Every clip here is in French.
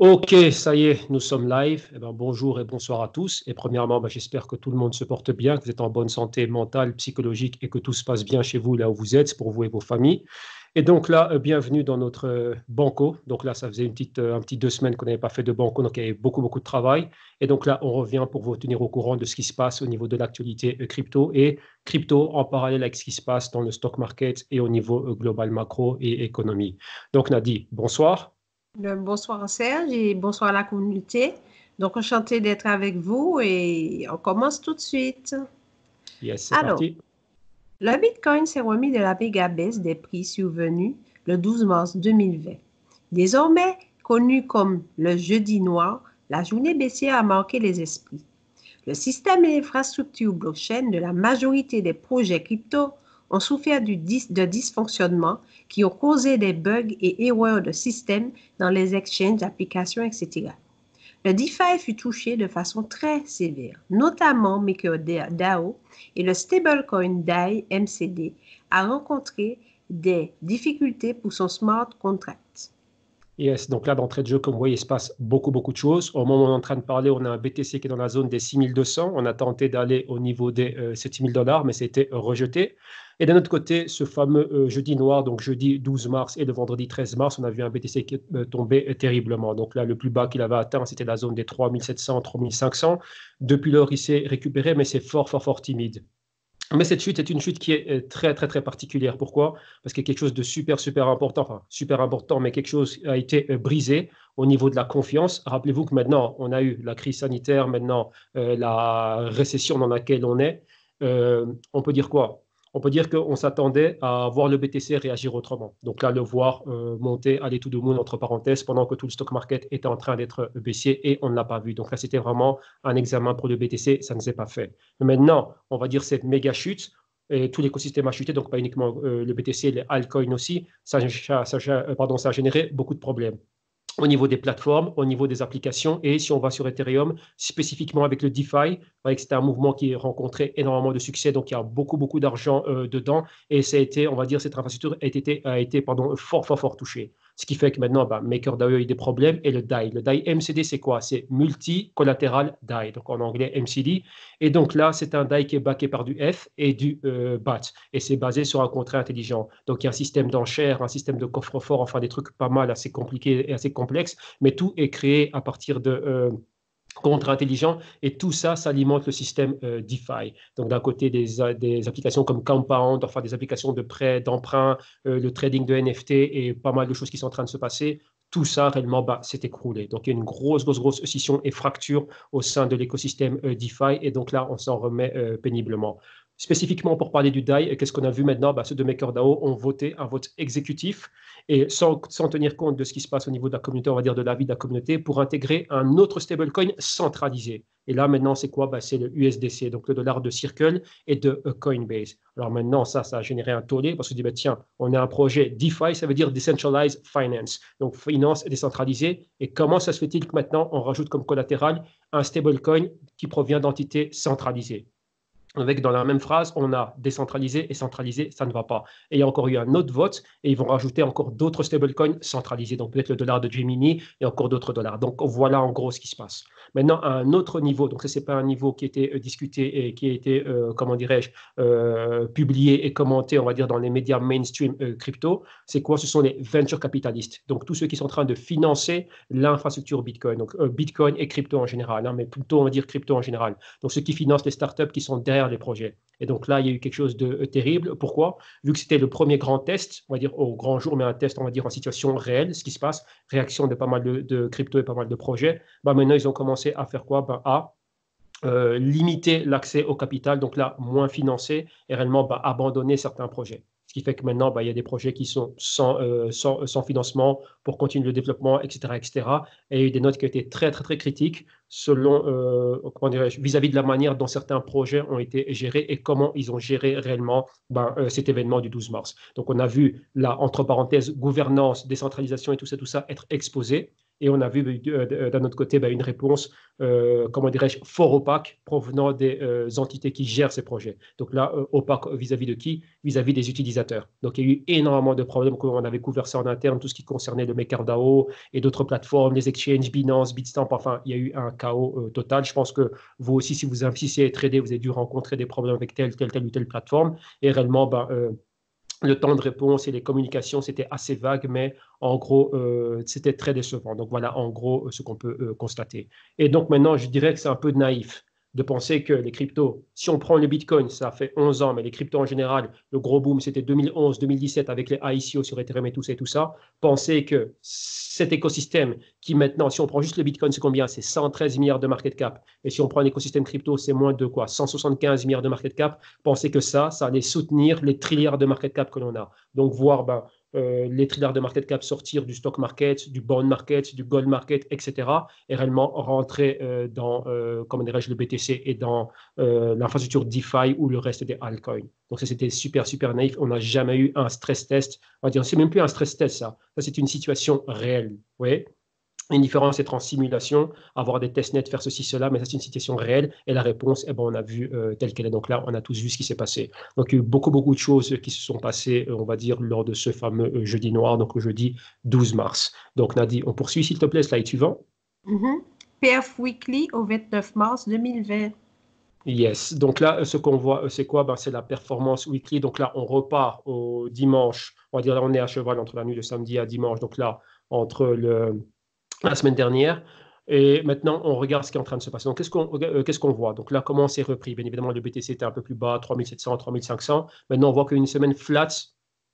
Ok, ça y est, nous sommes live. Bonjour et bonsoir à tous. Et premièrement, j'espère que tout le monde se porte bien, que vous êtes en bonne santé mentale, psychologique et que tout se passe bien chez vous, là où vous êtes, pour vous et vos familles. Et donc là, bienvenue dans notre banco. Donc là, ça faisait un petit 2 semaines qu'on n'avait pas fait de banco, donc il y avait beaucoup, beaucoup de travail. Et donc là, on revient pour vous tenir au courant de ce qui se passe au niveau de l'actualité crypto et crypto en parallèle avec ce qui se passe dans le stock market et au niveau global macro et économie. Donc Nadi, bonsoir. Bonsoir Serge et bonsoir à la communauté. Donc, enchanté d'être avec vous et on commence tout de suite. Yes, c'est Alors, parti. le Bitcoin s'est remis de la méga baisse des prix survenue le 12 mars 2020. Désormais connu comme le jeudi noir, la journée baissière a marqué les esprits. Le système et l'infrastructure blockchain de la majorité des projets crypto ont souffert de dysfonctionnements qui ont causé des bugs et erreurs de système dans les exchanges, applications, etc. Le DeFi fut touché de façon très sévère, notamment MakerDAO et le stablecoin DAI MCD a rencontré des difficultés pour son smart contract. Yes, donc là, d'entrée de jeu, comme vous voyez, il se passe beaucoup, beaucoup de choses. Au moment où on est en train de parler, on a un BTC qui est dans la zone des 6200. On a tenté d'aller au niveau des 7000 dollars, mais c'était rejeté. Et d'un autre côté, ce fameux jeudi noir, donc jeudi 12 mars et le vendredi 13 mars, on a vu un BTC qui est tombé terriblement. Donc là, le plus bas qu'il avait atteint, c'était la zone des 3700, 3500. Depuis lors, il s'est récupéré, mais c'est fort, fort, fort timide. Mais cette chute est une chute qui est très, très, très particulière. Pourquoi? Parce qu'il y a quelque chose de super, super important, enfin, super important, mais quelque chose a été brisé au niveau de la confiance. Rappelez-vous que maintenant, on a eu la crise sanitaire, maintenant, la récession dans laquelle on est. On peut dire quoi? On peut dire qu'on s'attendait à voir le BTC réagir autrement. Donc là, le voir monter, aller tout de monde, entre parenthèses, pendant que tout le stock market était en train d'être baissier et on ne l'a pas vu. Donc là, c'était vraiment un examen pour le BTC, ça ne s'est pas fait. Maintenant, on va dire cette méga chute, et tout l'écosystème a chuté, donc pas uniquement le BTC, les altcoins aussi, ça a généré beaucoup de problèmes au niveau des plateformes, au niveau des applications. Et si on va sur Ethereum, spécifiquement avec le DeFi, c'est un mouvement qui a rencontré énormément de succès. Donc, il y a beaucoup, beaucoup d'argent dedans. Et ça a été, on va dire, cette infrastructure a été fort, fort, fort touchée. Ce qui fait que maintenant, MakerDAO a eu des problèmes. Et le DAI. Le DAI MCD, c'est quoi? C'est Multi-Collateral DAI, donc en anglais MCD. Et donc là, c'est un DAI qui est backé par du F et du BAT. Et c'est basé sur un contrat intelligent. Donc, il y a un système d'enchères, un système de coffre-fort, enfin des trucs pas mal assez compliqués et assez complexe, mais tout est créé à partir de contrats intelligents et tout ça s'alimente le système DeFi. Donc d'un côté des applications comme Compound, enfin des applications de prêt, d'emprunt, le trading de NFT et pas mal de choses qui sont en train de se passer. Tout ça réellement s'est écroulé. Donc il y a une grosse, grosse, grosse scission et fracture au sein de l'écosystème DeFi et donc là on s'en remet péniblement. Spécifiquement pour parler du DAI, qu'est-ce qu'on a vu maintenant? Ceux de MakerDAO ont voté un vote exécutif et sans tenir compte de ce qui se passe au niveau de la communauté, on va dire de l'avis de la communauté, pour intégrer un autre stablecoin centralisé. Et là, maintenant, c'est quoi? C'est le USDC, donc le dollar de Circle et de Coinbase. Alors maintenant, ça a généré un tollé parce qu'on dit, tiens, on a un projet DeFi, ça veut dire Decentralized Finance, donc finance décentralisée. Et comment ça se fait-il que maintenant, on rajoute comme collatéral un stablecoin qui provient d'entités centralisées? Avec dans la même phrase, on a décentralisé et centralisé, ça ne va pas. Et il y a encore eu un autre vote et ils vont rajouter encore d'autres stablecoins centralisés, donc peut-être le dollar de Gemini et encore d'autres dollars. Donc voilà en gros ce qui se passe. Maintenant, à un autre niveau, donc ça, c'est pas un niveau qui a été discuté et qui a été, comment dirais-je, publié et commenté, on va dire, dans les médias mainstream crypto, c'est quoi? Ce sont les venture capitalistes. Donc tous ceux qui sont en train de financer l'infrastructure Bitcoin, donc Bitcoin et crypto en général, mais plutôt on va dire crypto en général. Donc ceux qui financent les startups qui sont derrière les projets. Et donc là, il y a eu quelque chose de terrible. Pourquoi? Vu que c'était le premier grand test, on va dire au grand jour, mais un test, on va dire en situation réelle, ce qui se passe, réaction de pas mal de crypto et pas mal de projets, maintenant, ils ont commencé à faire quoi? À limiter l'accès au capital, donc là, moins financé, et réellement abandonner certains projets. Ce qui fait que maintenant, il y a des projets qui sont sans financement pour continuer le développement, etc., etc. Et il y a eu des notes qui ont été très, très, très critiques selon, comment dirais-je, vis-à-vis de la manière dont certains projets ont été gérés et comment ils ont géré réellement cet événement du 12 mars. Donc, on a vu là, entre parenthèses, gouvernance, décentralisation et tout ça être exposé. Et on a vu d'un autre côté une réponse, comment dirais-je, fort opaque provenant des entités qui gèrent ces projets. Donc là, opaque vis-à-vis de qui? Vis-à-vis des utilisateurs. Donc il y a eu énormément de problèmes, on avait couvert ça en interne, tout ce qui concernait le MakerDAO et d'autres plateformes, les exchanges, Binance, Bitstamp, enfin, il y a eu un chaos total. Je pense que vous aussi, si vous investissez et tradez, vous avez dû rencontrer des problèmes avec telle ou telle plateforme. Et réellement, le temps de réponse et les communications, c'était assez vague, mais en gros, c'était très décevant. Donc voilà, en gros, ce qu'on peut constater. Et donc maintenant, je dirais que c'est un peu naïf de penser que les cryptos, si on prend le Bitcoin, ça fait 11 ans, mais les cryptos en général, le gros boom, c'était 2011, 2017 avec les ICO sur Ethereum et tout ça. Penser que cet écosystème qui maintenant, si on prend juste le Bitcoin, c'est combien? C'est 113 milliards de market cap. Et si on prend un écosystème crypto, c'est moins de quoi? 175 milliards de market cap. Penser que ça allait soutenir les trilliards de market cap que l'on a. Donc voir les trilliards de market cap sortir du stock market, du bond market, du gold market, etc. et réellement rentrer dans, comment dirais-je, le BTC et dans l'infrastructure DeFi ou le reste des altcoins. Donc ça, c'était super, super naïf. On n'a jamais eu un stress test. On va dire, c'est même plus un stress test, ça. Ça, c'est une situation réelle. Oui. Une différence être en simulation, avoir des testnets, faire ceci, cela, mais ça c'est une situation réelle. Et la réponse, on a vu telle qu'elle est. Donc là, on a tous vu ce qui s'est passé. Donc il y a eu beaucoup, beaucoup de choses qui se sont passées, on va dire, lors de ce fameux jeudi noir, donc le jeudi 12 mars. Donc Nadi, on poursuit s'il te plaît, slide suivant. Perf Weekly au 29 mars 2020. Yes. Donc là, ce qu'on voit, c'est quoi? C'est la performance weekly. Donc là, on repart au dimanche. On va dire là, on est à cheval entre la nuit de samedi à dimanche. Donc là, entre la semaine dernière. Et maintenant, on regarde ce qui est en train de se passer. Donc, qu'est-ce qu'on voit? Donc là, comment c'est repris? Bien évidemment, le BTC était un peu plus bas, 3700, 3500. Maintenant, on voit qu'une semaine flat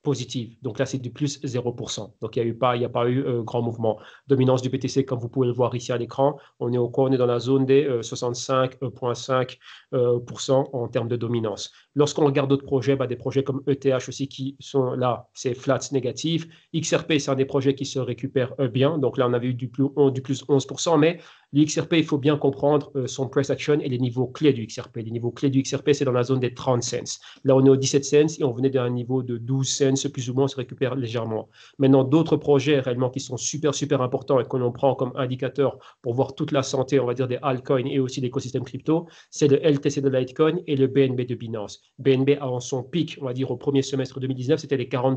positive. Donc là, c'est du plus 0%. Donc, il n'y a pas eu grand mouvement. Dominance du BTC, comme vous pouvez le voir ici à l'écran, on est dans la zone des 65,5% en termes de dominance. Lorsqu'on regarde d'autres projets, des projets comme ETH aussi qui sont là, c'est flat négatif. XRP, c'est un des projets qui se récupère bien. Donc là, on avait eu du plus 11%, mais l'XRP, il faut bien comprendre son price action et les niveaux clés du XRP. Les niveaux clés du XRP, c'est dans la zone des 30 cents. Là, on est aux 17 cents et on venait d'un niveau de 12 cents, plus ou moins, on se récupère légèrement. Maintenant, d'autres projets réellement qui sont super, super importants et que l'on prend comme indicateur pour voir toute la santé, on va dire, des altcoins et aussi l'écosystème crypto, c'est le LTC de Litecoin et le BNB de Binance. BNB, avant son pic, on va dire, au premier semestre 2019, c'était les $40.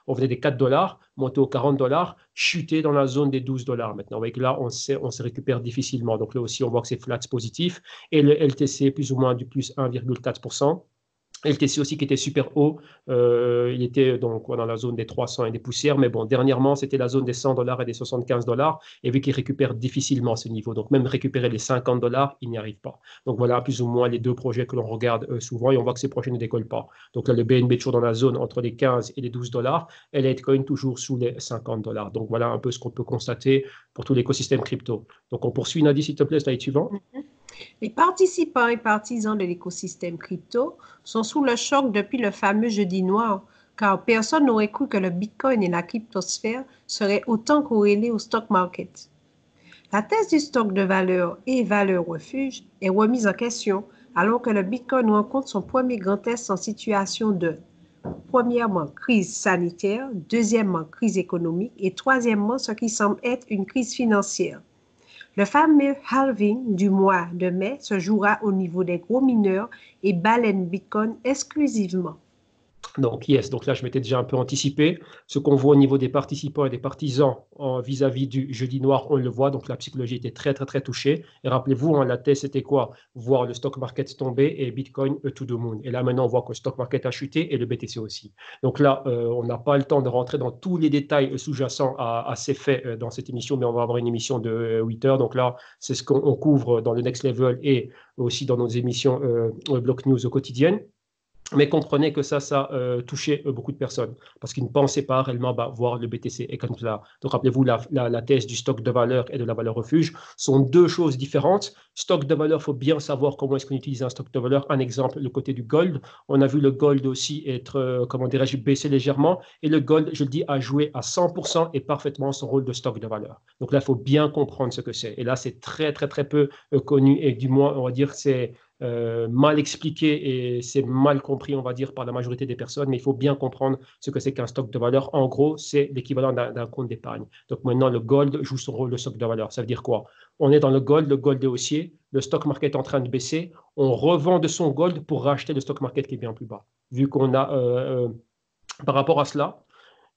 On venait des $4, monté aux $40, chuté dans la zone des $12. Maintenant, avec là, on se récupère difficilement. Donc là aussi, on voit que c'est flat positif. Et le LTC, plus ou moins du plus 1,4%. LTC aussi qui était super haut, il était donc dans la zone des 300 et des poussières, mais bon, dernièrement, c'était la zone des $100 et des $75, et vu qu'il récupère difficilement ce niveau, donc même récupérer les $50, il n'y arrive pas. Donc voilà, plus ou moins les deux projets que l'on regarde souvent, et on voit que ces projets ne décollent pas. Donc là, le BNB toujours dans la zone entre les 15 et les $12, et Litecoin toujours sous les $50. Donc voilà un peu ce qu'on peut constater pour tout l'écosystème crypto. Donc on poursuit, Nadi, s'il te plaît, slide suivant. Les participants et partisans de l'écosystème crypto sont sous le choc depuis le fameux jeudi noir, car personne n'aurait cru que le Bitcoin et la cryptosphère seraient autant corrélés au stock market. La thèse du stock de valeur et valeur refuge est remise en question alors que le Bitcoin rencontre son premier grand test en situation de, premièrement, crise sanitaire, deuxièmement, crise économique et troisièmement, ce qui semble être une crise financière. Le fameux halving du mois de mai se jouera au niveau des gros mineurs et baleine Bitcoin exclusivement. Donc, yes, donc là, je m'étais déjà un peu anticipé. Ce qu'on voit au niveau des participants et des partisans vis-à-vis du jeudi noir, on le voit. Donc, la psychologie était très, très, très touchée. Et rappelez-vous, la thèse, c'était quoi? Voir le stock market tomber et Bitcoin to the moon. Et là, maintenant, on voit que le stock market a chuté et le BTC aussi. Donc là, on n'a pas le temps de rentrer dans tous les détails sous-jacents à ces faits dans cette émission, mais on va avoir une émission de 8 heures. Donc là, c'est ce qu'on couvre dans le Next Level et aussi dans nos émissions Block News quotidiennes. Mais comprenez que ça touchait beaucoup de personnes parce qu'ils ne pensaient pas réellement voir le BTC et comme cela. Donc, rappelez-vous, la thèse du stock de valeur et de la valeur refuge sont deux choses différentes. Stock de valeur, il faut bien savoir comment est-ce qu'on utilise un stock de valeur. Un exemple, le côté du gold. On a vu le gold aussi être, comment dirais-je, baissé légèrement. Et le gold, je le dis, a joué à 100% et parfaitement son rôle de stock de valeur. Donc là, il faut bien comprendre ce que c'est. Et là, c'est très, très, très peu connu et du moins, on va dire, c'est mal expliqué et c'est mal compris, on va dire, par la majorité des personnes, mais il faut bien comprendre ce que c'est qu'un stock de valeur. En gros, c'est l'équivalent d'un compte d'épargne. Donc maintenant, le gold joue son rôle de stock de valeur. Ça veut dire quoi? On est dans le gold est haussier, le stock market est en train de baisser, on revend de son gold pour racheter le stock market qui est bien plus bas. Vu qu'on a, par rapport à cela,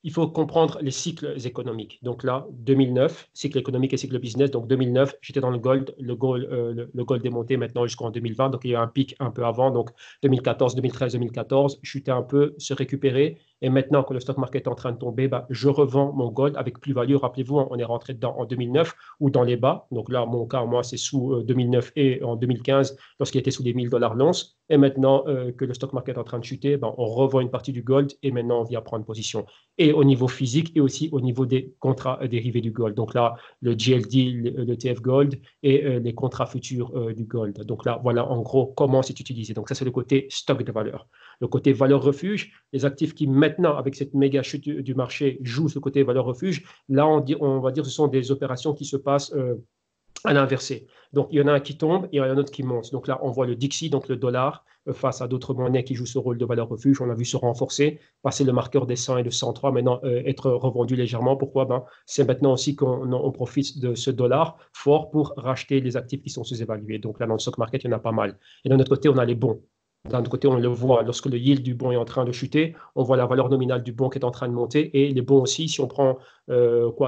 il faut comprendre les cycles économiques. Donc là, 2009, cycle économique et cycle business. Donc 2009, j'étais dans le gold. Le gold est monté maintenant jusqu'en 2020. Donc il y a eu un pic un peu avant. Donc 2014, 2013, 2014, chutait un peu, se récupérer. Et maintenant que le stock market est en train de tomber, bah, je revends mon gold avec plus-value. Rappelez-vous, on est rentré dedans en 2009 ou dans les bas. Donc là, mon cas, moi, c'est sous 2009 et en 2015, lorsqu'il était sous les $1,000 l'once. Et maintenant que le stock market est en train de chuter, bah, on revend une partie du gold et maintenant on vient prendre position. Et au niveau physique et aussi au niveau des contrats dérivés du gold. Donc là, le GLD, le TF Gold et les contrats futurs du gold. Donc là, voilà en gros comment c'est utilisé. Donc ça, c'est le côté stock de valeur. Le côté valeur refuge, les actifs qui maintenant, avec cette méga chute du marché, jouent ce côté valeur refuge, là, on va dire que ce sont des opérations qui se passent à l'inversé. Donc, il y en a un qui tombe et il y en a un autre qui monte. Donc là, on voit le Dixie, donc le dollar, face à d'autres monnaies qui jouent ce rôle de valeur refuge. On a vu se renforcer, passer le marqueur des 100 et de 103, maintenant être revendu légèrement. Pourquoi? Ben, c'est maintenant aussi qu'on profite de ce dollar fort pour racheter les actifs qui sont sous-évalués. Donc là, dans le stock market, il y en a pas mal. Et d'un autre côté, on a les bons. D'un autre côté, on le voit lorsque le yield du bon est en train de chuter, on voit la valeur nominale du bon qui est en train de monter et les bons aussi, si on prend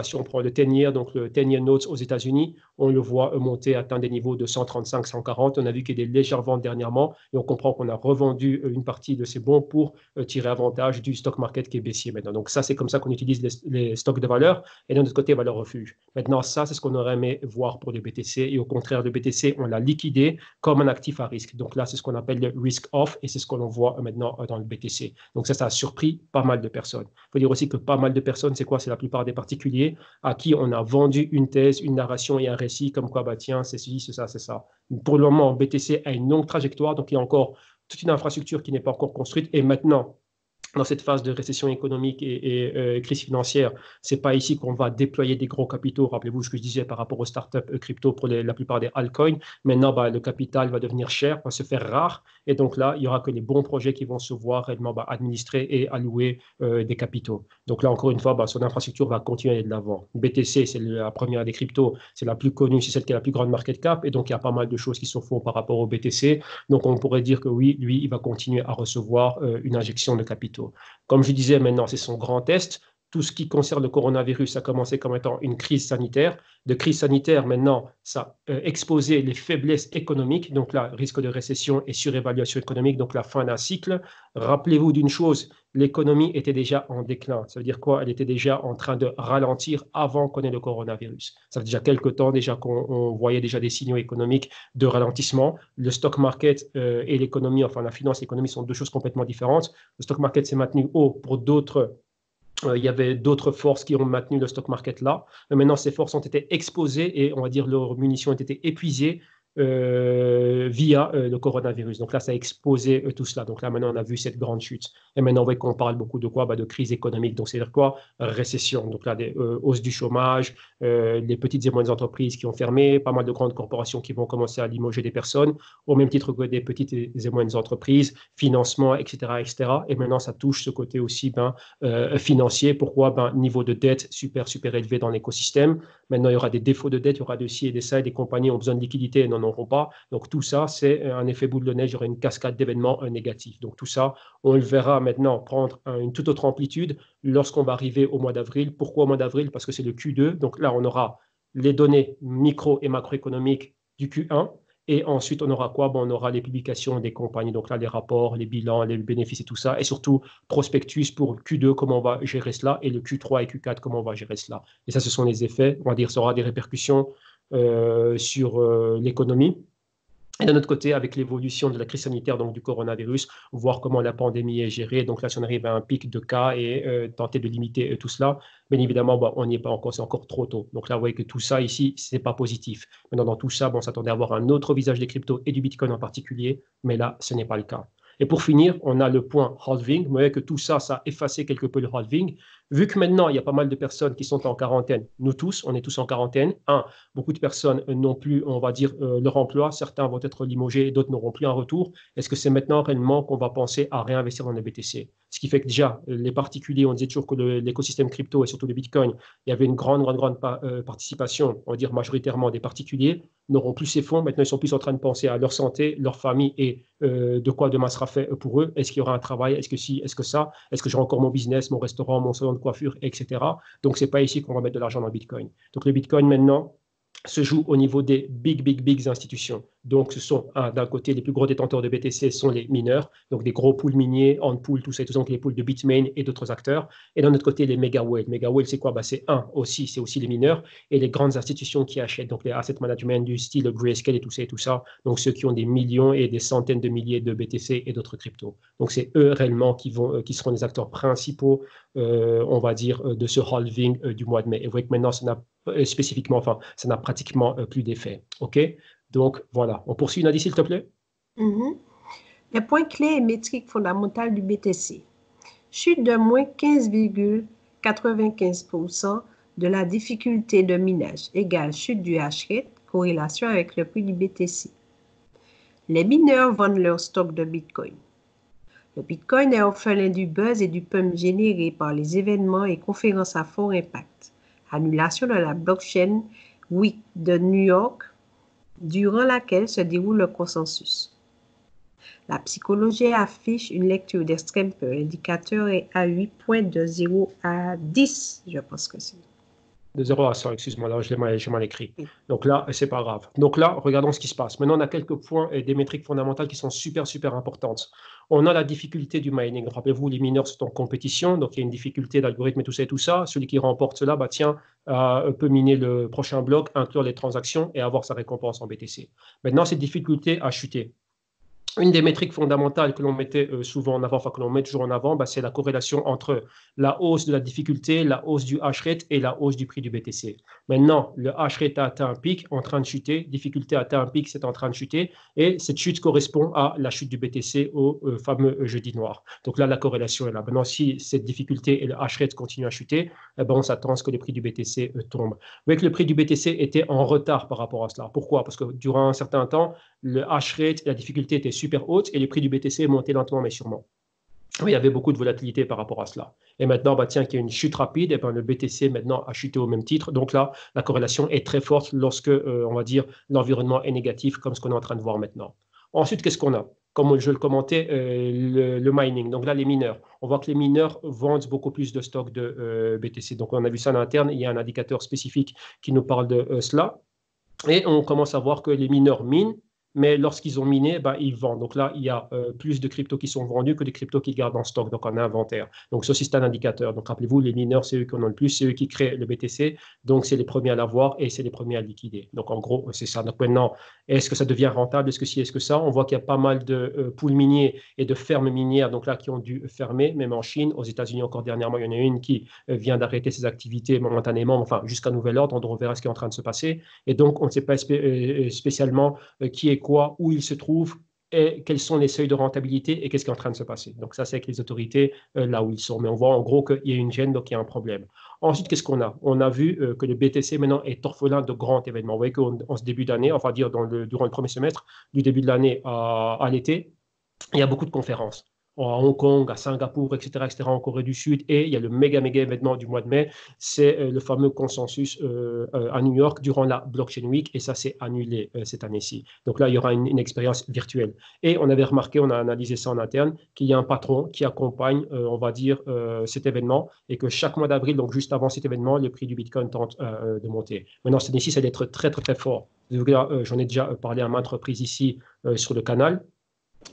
si on prend le 10-year, donc le 10-year notes aux États-Unis, on le voit monter, atteindre des niveaux de 135, 140. On a vu qu'il y a des légères ventes dernièrement et on comprend qu'on a revendu une partie de ces bons pour tirer avantage du stock market qui est baissier maintenant. Donc ça, c'est comme ça qu'on utilise les stocks de valeur et d'un autre côté, valeur refuge. Maintenant, ça, c'est ce qu'on aurait aimé voir pour le BTC et au contraire, le BTC, on l'a liquidé comme un actif à risque. Donc là, c'est ce qu'on appelle le risk off et c'est ce que l'on voit maintenant dans le BTC. Donc ça a surpris pas mal de personnes. Il faut dire aussi que pas mal de personnes, c'est quoi? C'est la plupart des particuliers à qui on a vendu une thèse, une narration et un récit comme quoi, bah tiens, c'est ceci, c'est ça, c'est ça. Pour le moment, BTC a une longue trajectoire, donc il y a encore toute une infrastructure qui n'est pas encore construite. Et maintenant, dans cette phase de récession économique et crise financière, c'est pas ici qu'on va déployer des gros capitaux. Rappelez-vous ce que je disais par rapport aux startups crypto pour la plupart des altcoins. Maintenant, bah, le capital va devenir cher, va se faire rare. Et donc là, il y aura que les bons projets qui vont se voir réellement administrer et allouer des capitaux. Donc là, encore une fois, bah, son infrastructure va continuer à aller de l'avant. BTC, c'est la première des cryptos, c'est la plus connue, c'est celle qui a la plus grande market cap. Et donc, il y a pas mal de choses qui se font par rapport au BTC. Donc, on pourrait dire que oui, lui, il va continuer à recevoir une injection de capitaux. Comme je disais, maintenant, c'est son grand test. Tout ce qui concerne le coronavirus a commencé comme étant une crise sanitaire. De crise sanitaire, maintenant, ça a exposé les faiblesses économiques, donc là, risque de récession et surévaluation économique, donc la fin d'un cycle. Rappelez-vous d'une chose, l'économie était déjà en déclin. Ça veut dire quoi? Elle était déjà en train de ralentir avant qu'on ait le coronavirus. Ça fait déjà quelques temps déjà qu'on voyait déjà des signaux économiques de ralentissement. Le stock market et l'économie, enfin la finance et l'économie sont deux choses complètement différentes. Le stock market s'est maintenu haut pour d'autres. Il y avait d'autres forces qui ont maintenu le stock market là. Mais maintenant, ces forces ont été exposées et on va dire leurs munitions ont été épuisées via le coronavirus. Donc là, ça a exposé tout cela. Donc là, maintenant, on a vu cette grande chute. Et maintenant, on voit qu'on parle beaucoup de quoi? Bah, de crise économique. Donc, c'est-à-dire quoi? Récession. Donc là, des hausses du chômage, les petites et moyennes entreprises qui ont fermé, pas mal de grandes corporations qui vont commencer à limoger des personnes, au même titre que des petites et moyennes entreprises, financement, etc., etc. Et maintenant, ça touche ce côté aussi financier. Pourquoi? Niveau de dette super, super élevé dans l'écosystème. Maintenant, il y aura des défauts de dette, il y aura de ci et de ça, et des compagnies ont besoin de liquidité et n'en auront pas. Donc, tout ça, c'est un effet boule de neige, il y aura une cascade d'événements négatifs. Donc, tout ça, on le verra maintenant prendre une toute autre amplitude lorsqu'on va arriver au mois d'avril. Pourquoi au mois d'avril? Parce que c'est le Q2. Donc là, on aura les données micro et macroéconomiques du Q1. Et ensuite, on aura quoi? Bon, on aura les publications des compagnies, donc là, les rapports, les bilans, les bénéfices et tout ça. Et surtout, prospectus pour Q2, comment on va gérer cela, et le Q3 et Q4, comment on va gérer cela. Et ça, ce sont les effets. On va dire, ça aura des répercussions sur l'économie. Et d'un autre côté, avec l'évolution de la crise sanitaire, donc du coronavirus, voir comment la pandémie est gérée. Donc là, si on arrive à un pic de cas et tenter de limiter tout cela, bien évidemment, on n'y est pas encore, c'est encore trop tôt. Donc là, vous voyez que tout ça ici, c'est pas positif. Maintenant, dans tout ça, on s'attendait à avoir un autre visage des cryptos et du Bitcoin en particulier, mais là, ce n'est pas le cas. Et pour finir, on a le point halving. Vous voyez que tout ça, ça a effacé quelque peu le halving. Vu que maintenant, il y a pas mal de personnes qui sont en quarantaine, nous tous, on est tous en quarantaine. Beaucoup de personnes n'ont plus, on va dire, leur emploi. Certains vont être limogés, d'autres n'auront plus un retour. Est-ce que c'est maintenant réellement qu'on va penser à réinvestir dans les BTC? Ce qui fait que déjà, les particuliers, on disait toujours que l'écosystème crypto et surtout le Bitcoin, il y avait une grande participation, on va dire majoritairement des particuliers, n'auront plus ces fonds. Maintenant, ils sont plus en train de penser à leur santé, leur famille et de quoi demain sera fait pour eux. Est-ce qu'il y aura un travail? Est-ce que si? Est-ce que ça? Est-ce que j'aurai encore mon business, mon restaurant, mon salon de coiffure, etc. Donc, ce n'est pas ici qu'on va mettre de l'argent dans le Bitcoin. Donc, le Bitcoin, maintenant, se joue au niveau des big institutions. Donc, ce sont, d'un côté, les plus gros détenteurs de BTC sont les mineurs, donc des gros pools miniers, Antpool, tout ça, donc les pools de Bitmain et d'autres acteurs. Et d'un autre côté, les mega whales. Mega whales, c'est quoi? C'est aussi les mineurs et les grandes institutions qui achètent, donc les asset management du style Grayscale et tout ça. Donc, ceux qui ont des millions et des centaines de milliers de BTC et d'autres cryptos. Donc, c'est eux réellement qui seront les acteurs principaux, on va dire, de ce halving du mois de mai. Et vous voyez que maintenant, ça n'a pratiquement plus d'effet. OK? Donc, voilà. On poursuit, Nadie, s'il te plaît? Les points clés et métriques fondamentales du BTC. Chute de moins 15,95% de la difficulté de minage égale chute du hash rate, corrélation avec le prix du BTC. Les mineurs vendent leur stock de Bitcoin. Le Bitcoin est orphelin du buzz et du pump généré par les événements et conférences à fort impact. Annulation de la blockchain Week de New York, durant laquelle se déroule le consensus. La psychologie affiche une lecture d'extrême peur. L'indicateur est à 8 points de 0 à 10, je pense que c'est. De 0 à 100, excuse-moi, là, j'ai mal écrit. Donc là, c'est pas grave. Donc là, regardons ce qui se passe. Maintenant, on a quelques points et des métriques fondamentales qui sont super importantes. On a la difficulté du mining. Rappelez-vous, les mineurs sont en compétition, donc il y a une difficulté d'algorithme et tout ça. Celui qui remporte cela, peut miner le prochain bloc, inclure les transactions et avoir sa récompense en BTC. Maintenant, cette difficulté a chuté. Une des métriques fondamentales que l'on mettait souvent en avant, enfin que l'on met toujours en avant, c'est la corrélation entre la hausse de la difficulté, la hausse du hash rate et la hausse du prix du BTC. Maintenant, le hash rate a atteint un pic, en train de chuter, difficulté a atteint un pic, c'est en train de chuter, et cette chute correspond à la chute du BTC au fameux jeudi noir. Donc là, la corrélation est là. Maintenant, si cette difficulté et le hash rate continuent à chuter, on s'attend à ce que le prix du BTC tombe. Vous voyez que le prix du BTC était en retard par rapport à cela. Pourquoi? Parce que durant un certain temps, le hash rate, la difficulté était super haute et les prix du BTC montaient lentement mais sûrement. Oui, il y avait beaucoup de volatilité par rapport à cela. Et maintenant, qu'il y a une chute rapide, le BTC maintenant a chuté au même titre. Donc là, la corrélation est très forte lorsque, on va dire, l'environnement est négatif, comme ce qu'on est en train de voir maintenant. Ensuite, qu'est-ce qu'on a? Comme je le commentais, le mining. Donc là, les mineurs. On voit que les mineurs vendent beaucoup plus de stocks de BTC. Donc on a vu ça en interne. Il y a un indicateur spécifique qui nous parle de cela. Et on commence à voir que les mineurs minent, mais lorsqu'ils ont miné, ils vendent. Donc là, il y a plus de cryptos qui sont vendus que de cryptos qu'ils gardent en stock, donc en inventaire. Donc ceci, c'est un indicateur. Donc rappelez-vous, les mineurs, c'est eux qui en ont le plus, c'est eux qui créent le BTC, donc c'est les premiers à l'avoir et c'est les premiers à liquider. Donc en gros, c'est ça. Donc maintenant, est-ce que ça devient rentable? Est-ce que si, est-ce que ça? On voit qu'il y a pas mal de pools miniers et de fermes minières, donc là, qui ont dû fermer, même en Chine. Aux États-Unis, encore dernièrement, il y en a une qui vient d'arrêter ses activités momentanément, enfin jusqu'à nouvel ordre. On verra ce qui est en train de se passer. Et donc, on ne sait pas spécialement qui est quoi, où il se trouve, et quels sont les seuils de rentabilité et qu'est-ce qui est en train de se passer. Donc ça, c'est avec les autorités là où ils sont. Mais on voit en gros qu'il y a une gêne, donc il y a un problème. Ensuite, qu'est-ce qu'on a? On a vu que le BTC maintenant est orphelin de grands événements. Vous voyez qu'en ce début d'année, enfin dire durant le premier semestre, du début de l'année à l'été, il y a beaucoup de conférences. À Hong Kong, à Singapour, etc., en Corée du Sud, et il y a le méga événement du mois de mai, c'est le fameux consensus à New York durant la Blockchain Week, et ça s'est annulé cette année-ci. Donc là, il y aura une expérience virtuelle. Et on avait remarqué, on a analysé ça en interne, qu'il y a un patron qui accompagne, on va dire, cet événement, et que chaque mois d'avril, donc juste avant cet événement, le prix du Bitcoin tente de monter. Maintenant, cette année-ci, ça va être très fort. J'en ai déjà parlé à maintes reprises ici sur le canal.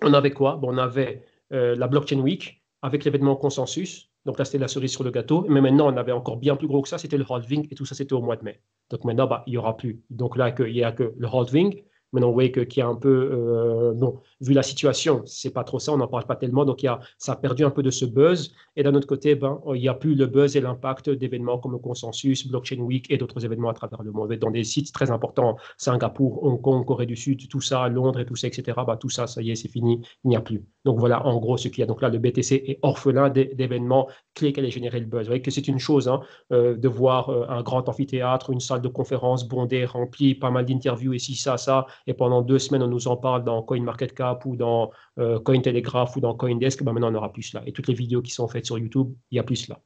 On avait quoi? On avait la Blockchain Week avec l'événement consensus. Donc là, c'était la cerise sur le gâteau. Mais maintenant, on avait encore bien plus gros que ça, c'était le halving et tout ça, c'était au mois de mai. Donc maintenant, il n'y aura plus. Donc là, il n'y a que le halving Maintenant, vous voyez qu'il y a un peu, bon, vu la situation, c'est pas trop ça, on n'en parle pas tellement, donc ça a perdu un peu de ce buzz. Et d'un autre côté, ben, il n'y a plus le buzz et l'impact d'événements comme le Consensus, Blockchain Week et d'autres événements à travers le monde. Dans des sites très importants, Singapour, Hong Kong, Corée du Sud, tout ça, Londres et tout ça, etc., ben, tout ça, ça y est, c'est fini, il n'y a plus. Donc voilà, en gros, ce qu'il y a. Donc là, le BTC est orphelin d'événements clés qui allaient générer le buzz. Vous voyez que c'est une chose hein, de voir un grand amphithéâtre, une salle de conférence bondée, remplie, pas mal d'interviews, ici, ça, et pendant 2 semaines, on nous en parle dans CoinMarketCap ou dans Cointelegraph ou dans CoinDesk, ben maintenant, on n'aura plus cela. Et toutes les vidéos qui sont faites sur YouTube, il n'y a plus cela.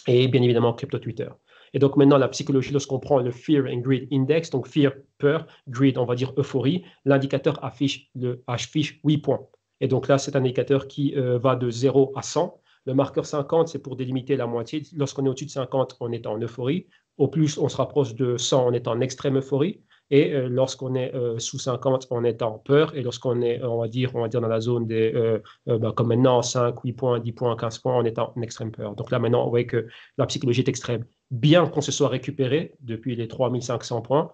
Et bien évidemment, crypto Twitter. Et donc maintenant, la psychologie, lorsqu'on prend le Fear and Greed Index, donc Fear, peur, Greed, on va dire euphorie, l'indicateur affiche 8 points. Et donc là, c'est un indicateur qui va de 0 à 100. Le marqueur 50, c'est pour délimiter la moitié. Lorsqu'on est au-dessus de 50, on est en euphorie. Au plus, on se rapproche de 100, on est en extrême euphorie. Et lorsqu'on est sous 50, on est en peur. Et lorsqu'on est, on va dire dans la zone des, comme maintenant, 5, 8 points, 10 points, 15 points, on est en extrême peur. Donc là, maintenant, on voit que la psychologie est extrême. Bien qu'on se soit récupéré depuis les 3500 points,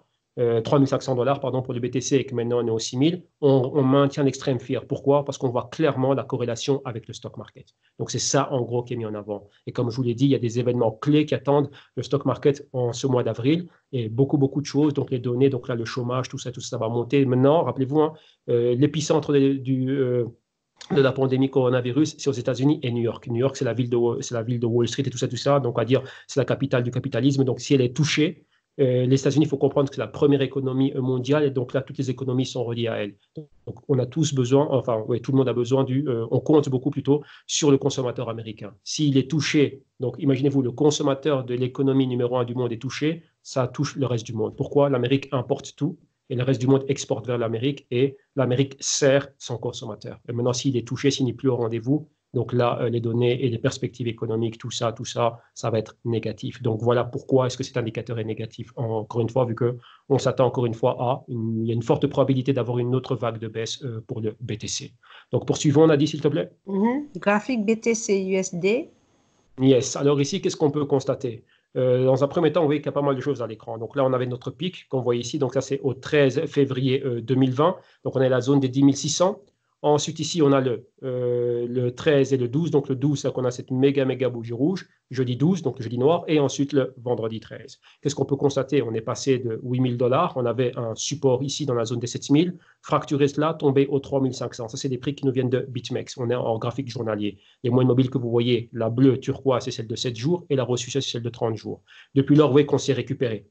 3500 dollars pardon, pour le BTC et que maintenant on est au 6000, on maintient l'extrême fear. Pourquoi? Parce qu'on voit clairement la corrélation avec le stock market. Donc c'est ça en gros qui est mis en avant. Et comme je vous l'ai dit, il y a des événements clés qui attendent le stock market en ce mois d'avril et beaucoup de choses. Donc les données, donc là le chômage, tout ça va monter. Maintenant, rappelez-vous, hein, l'épicentre de la pandémie coronavirus, c'est aux États-Unis et New York. New York, c'est la ville de Wall Street et tout ça. Donc, on va dire, c'est la capitale du capitalisme. Donc, si elle est touchée, les États-Unis, il faut comprendre que c'est la première économie mondiale et donc là, toutes les économies sont reliées à elle. Donc, on a tous besoin, enfin, oui, tout le monde a besoin on compte beaucoup plutôt sur le consommateur américain. S'il est touché, donc imaginez-vous, le consommateur de l'économie numéro 1 du monde est touché, ça touche le reste du monde. Pourquoi? L'Amérique importe tout et le reste du monde exporte vers l'Amérique et l'Amérique sert son consommateur. Et maintenant, s'il est touché, s'il n'est plus au rendez-vous, donc là, les données et les perspectives économiques, tout ça, ça va être négatif. Donc voilà pourquoi est-ce que cet indicateur est négatif. Encore une fois, vu qu'on s'attend encore une fois il y a une forte probabilité d'avoir une autre vague de baisse pour le BTC. Donc poursuivons, on a dit s'il te plaît. Graphique BTC USD. Yes. Alors ici, qu'est-ce qu'on peut constater? Dans un premier temps, vous voyez qu'il y a pas mal de choses à l'écran. Donc là, on avait notre pic qu'on voit ici. Donc ça, c'est au 13 février 2020. Donc on est à la zone des 10 600. Ensuite, ici, on a le 13 et le 12. Donc le 12, c'est qu'on a cette méga bougie rouge. Jeudi 12, donc le jeudi noir. Et ensuite, le vendredi 13. Qu'est-ce qu'on peut constater? On est passé de 8 000 dollars. On avait un support ici dans la zone des 7 000. Fracturé cela, tombé aux 3 500. Ça, c'est des prix qui nous viennent de BitMEX. On est en graphique journalier. Les moyennes mobiles que vous voyez, la bleue turquoise, c'est celle de 7 jours. Et la reçue, c'est celle de 30 jours. Depuis lors, vous voyez qu'on s'est récupéré.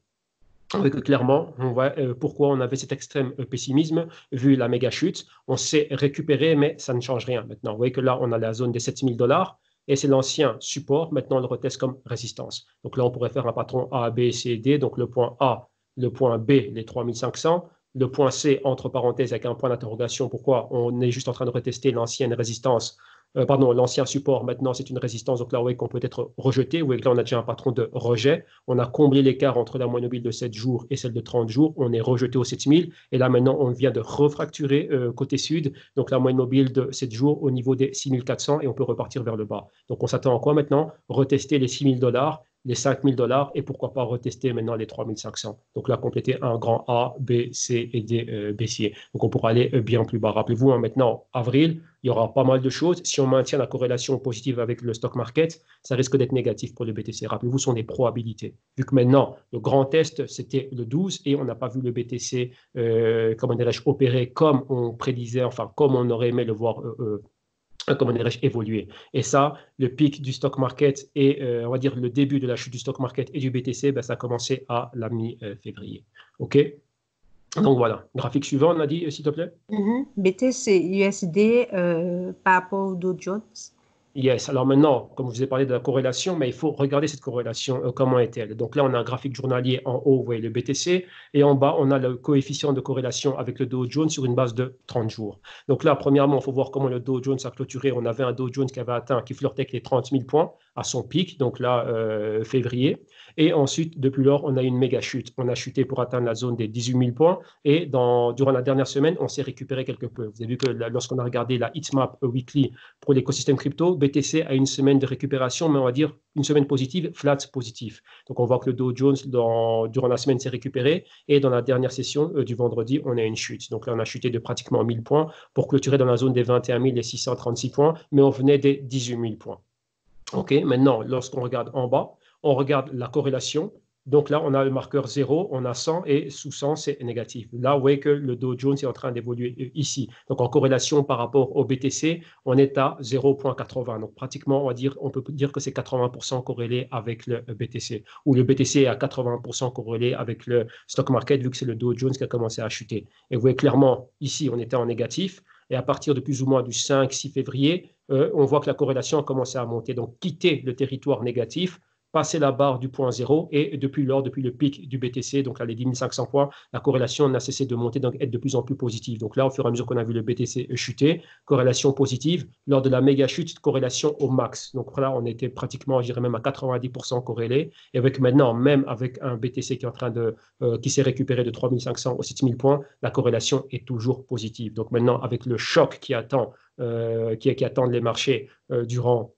On voit que clairement, on voit pourquoi on avait cet extrême pessimisme, vu la méga chute. On s'est récupéré, mais ça ne change rien maintenant. Vous voyez que là, on a la zone des 7 000 dollars et c'est l'ancien support. Maintenant, on le reteste comme résistance. Donc là, on pourrait faire un patron A, B, C, D. Donc le point A, le point B, les 3500. Le point C, entre parenthèses, avec un point d'interrogation. Pourquoi? On est juste en train de retester l'ancienne résistance. L'ancien support, maintenant, c'est une résistance. Donc là, vous voyez qu'on peut être rejeté. Vous voyez que là, on a déjà un patron de rejet. On a comblé l'écart entre la moyenne mobile de 7 jours et celle de 30 jours. On est rejeté au 7000. Et là, maintenant, on vient de refracturer côté sud. Donc, la moyenne mobile de 7 jours au niveau des 6400 et on peut repartir vers le bas. Donc, on s'attend à quoi maintenant? Retester les 6000 dollars, les 5000 dollars et pourquoi pas retester maintenant les 3500. Donc là, compléter un grand A, B, C et D baissier. Donc on pourra aller bien plus bas. Rappelez-vous, maintenant, avril, il y aura pas mal de choses. Si on maintient la corrélation positive avec le stock market, ça risque d'être négatif pour le BTC. Rappelez-vous, ce sont des probabilités. Vu que maintenant, le grand test, c'était le 12 et on n'a pas vu le BTC, comment dirais-je, opérer comme on prédisait, enfin, comme on aurait aimé le voir comment dirais-je, évoluer. Et ça, le pic du stock market et on va dire le début de la chute du stock market et du BTC, ben, ça a commencé à la mi-février. OK? Donc voilà. Graphique suivant, on a dit, s'il te plaît? BTC USD par rapport au Dow Jones. Yes. Alors maintenant, comme je vous ai parlé de la corrélation, mais il faut regarder cette corrélation, comment est-elle. Donc là, on a un graphique journalier en haut, vous voyez le BTC, et en bas, on a le coefficient de corrélation avec le Dow Jones sur une base de 30 jours. Donc là, premièrement, il faut voir comment le Dow Jones a clôturé. On avait un Dow Jones qui avait atteint, qui flirtait avec les 30 000 points à son pic, donc là, février. Et ensuite, depuis lors, on a une méga chute. On a chuté pour atteindre la zone des 18 000 points. Et durant la dernière semaine, on s'est récupéré quelque peu. Vous avez vu que lorsqu'on a regardé la heatmap weekly pour l'écosystème crypto, BTC a une semaine de récupération, mais on va dire une semaine positive, flat positif. Donc, on voit que le Dow Jones, durant la semaine, s'est récupéré. Et dans la dernière session du vendredi, on a une chute. Donc là, on a chuté de pratiquement 1000 points pour clôturer dans la zone des 21 636 points, mais on venait des 18 000 points. OK, maintenant, lorsqu'on regarde en bas, on regarde la corrélation. Donc là, on a le marqueur 0, on a 100 et sous 100, c'est négatif. Là, vous voyez que le Dow Jones est en train d'évoluer ici. Donc en corrélation par rapport au BTC, on est à 0,80. Donc pratiquement, on peut dire que c'est 80% corrélé avec le BTC. Ou le BTC est à 80% corrélé avec le stock market, vu que c'est le Dow Jones qui a commencé à chuter. Et vous voyez clairement, ici, on était en négatif. Et à partir de plus ou moins du 5-6 février, on voit que la corrélation a commencé à monter. Donc, quitter le territoire négatif, passer la barre du point zéro, et depuis lors, depuis le pic du BTC, donc là, les 10 500 points, la corrélation n'a cessé de monter, donc être de plus en plus positive. Donc là, au fur et à mesure qu'on a vu le BTC chuter, corrélation positive. Lors de la méga chute, corrélation au max. Donc là, on était pratiquement, je dirais même à 90% corrélé. Et avec maintenant, même avec un BTC qui est en train qui s'est récupéré de 3 500 aux 7 000 points, la corrélation est toujours positive. Donc maintenant, avec le choc qui attend les marchés durant,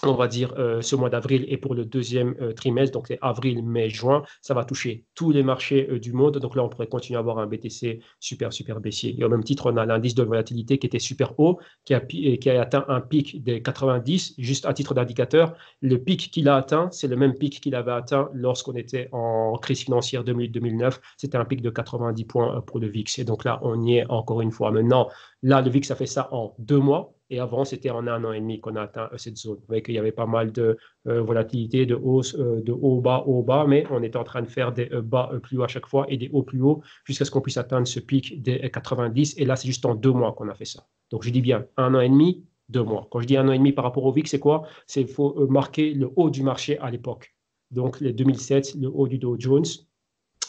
on va dire, ce mois d'avril et pour le deuxième trimestre, donc c'est avril, mai, juin, ça va toucher tous les marchés du monde. Donc là, on pourrait continuer à avoir un BTC super, super baissier. Et au même titre, on a l'indice de volatilité qui était super haut, qui a atteint un pic des 90, juste à titre d'indicateur. Le pic qu'il a atteint, c'est le même pic qu'il avait atteint lorsqu'on était en crise financière 2008-2009. C'était un pic de 90 points pour le VIX. Et donc là, on y est encore une fois. Maintenant, là, le VIX a fait ça en 2 mois. Et avant, c'était en 1 an et demi qu'on a atteint cette zone. Vous voyez qu'il y avait pas mal de volatilité, de hausse, de haut, bas, mais on était en train de faire des bas plus hauts à chaque fois et des hauts plus hauts jusqu'à ce qu'on puisse atteindre ce pic des 90. Et là, c'est juste en 2 mois qu'on a fait ça. Donc, je dis bien 1 an et demi, 2 mois. Quand je dis 1 an et demi par rapport au VIX, c'est quoi? C'est qu'il faut marquer le haut du marché à l'époque. Donc, les 2007, le haut du Dow Jones.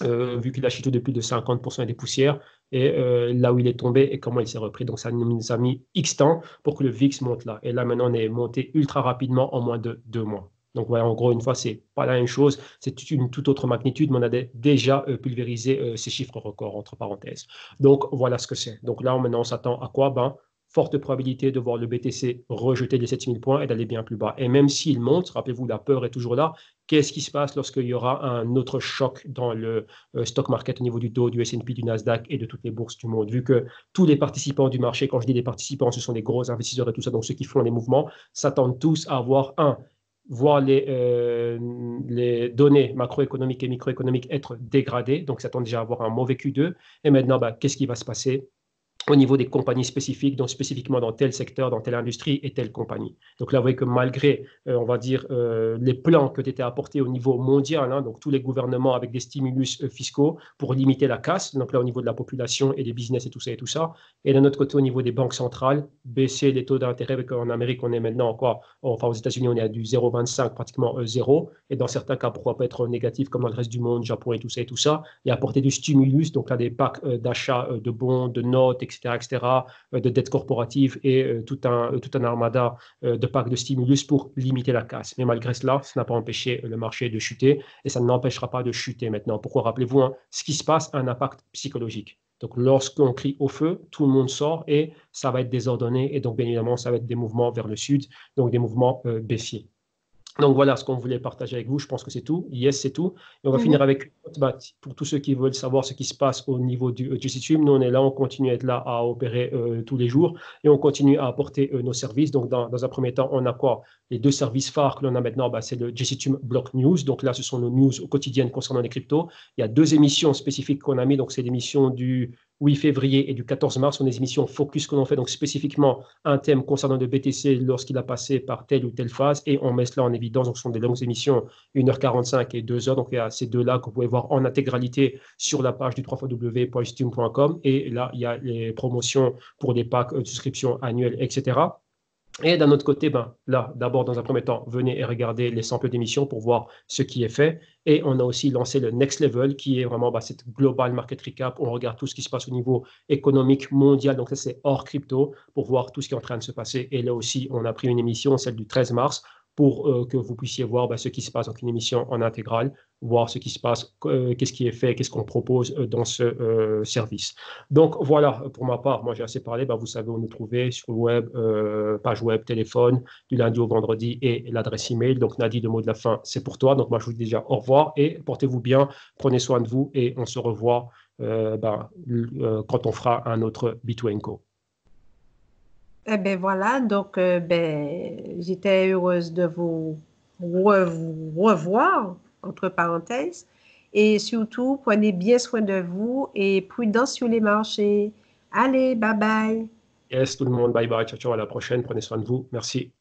Vu qu'il a chuté de plus de 50% et des poussières, et là où il est tombé et comment il s'est repris. Donc, ça nous a mis X temps pour que le VIX monte là. Et là, maintenant, on est monté ultra rapidement en moins de 2 mois. Donc, voilà, en gros, une fois, c'est pas la même chose, c'est une toute autre magnitude, mais on a déjà pulvérisé ces chiffres records, entre parenthèses. Donc, voilà ce que c'est. Donc là, maintenant, on s'attend à quoi? Forte probabilité de voir le BTC rejeter les 7000 points et d'aller bien plus bas. Et même s'il monte, rappelez-vous, la peur est toujours là. Qu'est-ce qui se passe lorsqu'il y aura un autre choc dans le stock market au niveau du Dow, du S&P, du Nasdaq et de toutes les bourses du monde? Vu que tous les participants du marché, quand je dis les participants, ce sont les gros investisseurs et tout ça, donc ceux qui font les mouvements, s'attendent tous à voir les données macroéconomiques et microéconomiques être dégradées, donc s'attendent déjà à avoir un mauvais Q2. Et maintenant, qu'est-ce qui va se passer au niveau des compagnies spécifiques, donc spécifiquement dans tel secteur, dans telle industrie et telle compagnie. Donc là, vous voyez que malgré, on va dire, les plans qui ont été apportés au niveau mondial, hein, donc tous les gouvernements avec des stimulus fiscaux pour limiter la casse, donc là au niveau de la population et des business et tout ça, et d'un autre côté au niveau des banques centrales, baisser les taux d'intérêt, en Amérique on est maintenant encore, enfin aux États-Unis on est à du 0,25, pratiquement 0, et dans certains cas pourquoi pas être négatif comme dans le reste du monde, Japon et tout ça, et apporter du stimulus, donc là des packs d'achat de bons, de notes, etc., de dettes corporatives et tout un armada de packs de stimulus pour limiter la casse. Mais malgré cela, ça n'a pas empêché le marché de chuter et ça ne l'empêchera pas de chuter maintenant. Pourquoi? Rappelez-vous, hein, ce qui se passe a un impact psychologique. Donc, lorsqu'on crie au feu, tout le monde sort et ça va être désordonné. Et donc, bien évidemment, ça va être des mouvements vers le sud, donc des mouvements baissiers. Donc voilà ce qu'on voulait partager avec vous. Je pense que c'est tout. Yes, c'est tout. Et on va finir avec pour tous ceux qui veulent savoir ce qui se passe au niveau du GC Nous, on est là, on continue à être là à opérer tous les jours et on continue à apporter nos services. Donc dans un premier temps, on a quoi? Les 2 services phares que l'on a maintenant, c'est le GC Block News. Donc là, ce sont nos news quotidiennes concernant les cryptos. Il y a 2 émissions spécifiques qu'on a mis. Donc c'est l'émission du 8 février et du 14 mars, sont des émissions focus que l'on fait, donc spécifiquement un thème concernant le BTC lorsqu'il a passé par telle ou telle phase, et on met cela en évidence. Donc, ce sont des longues émissions, 1h45 et 2h. Donc, il y a ces 2-là que vous pouvez voir en intégralité sur la page du www.steam.com. Et là, il y a les promotions pour des packs de souscription annuelles, etc. Et d'un autre côté, là, d'abord, dans un premier temps, venez et regardez les samples d'émissions pour voir ce qui est fait. Et on a aussi lancé le Next Level, qui est vraiment cette Global Market Recap. On regarde tout ce qui se passe au niveau économique mondial. Donc, ça, c'est hors crypto, pour voir tout ce qui est en train de se passer. Et là aussi, on a pris une émission, celle du 13 mars, pour que vous puissiez voir ce qui se passe dans une émission en intégrale, voir ce qui se passe, qu'est-ce qui est fait, qu'est-ce qu'on propose dans ce service. Donc voilà, pour ma part, moi j'ai assez parlé, vous savez où nous trouver sur le web, page web, téléphone, du lundi au vendredi et l'adresse email. Donc Nadi, le mot de la fin, c'est pour toi. Donc moi je vous dis déjà au revoir et portez-vous bien, prenez soin de vous et on se revoit quand on fera un autre B2Co. Eh bien voilà, donc j'étais heureuse de vous revoir, entre parenthèses, et surtout, prenez bien soin de vous et prudence sur les marchés. Allez, bye bye. Yes, tout le monde, bye bye, ciao, ciao, à la prochaine, prenez soin de vous, merci.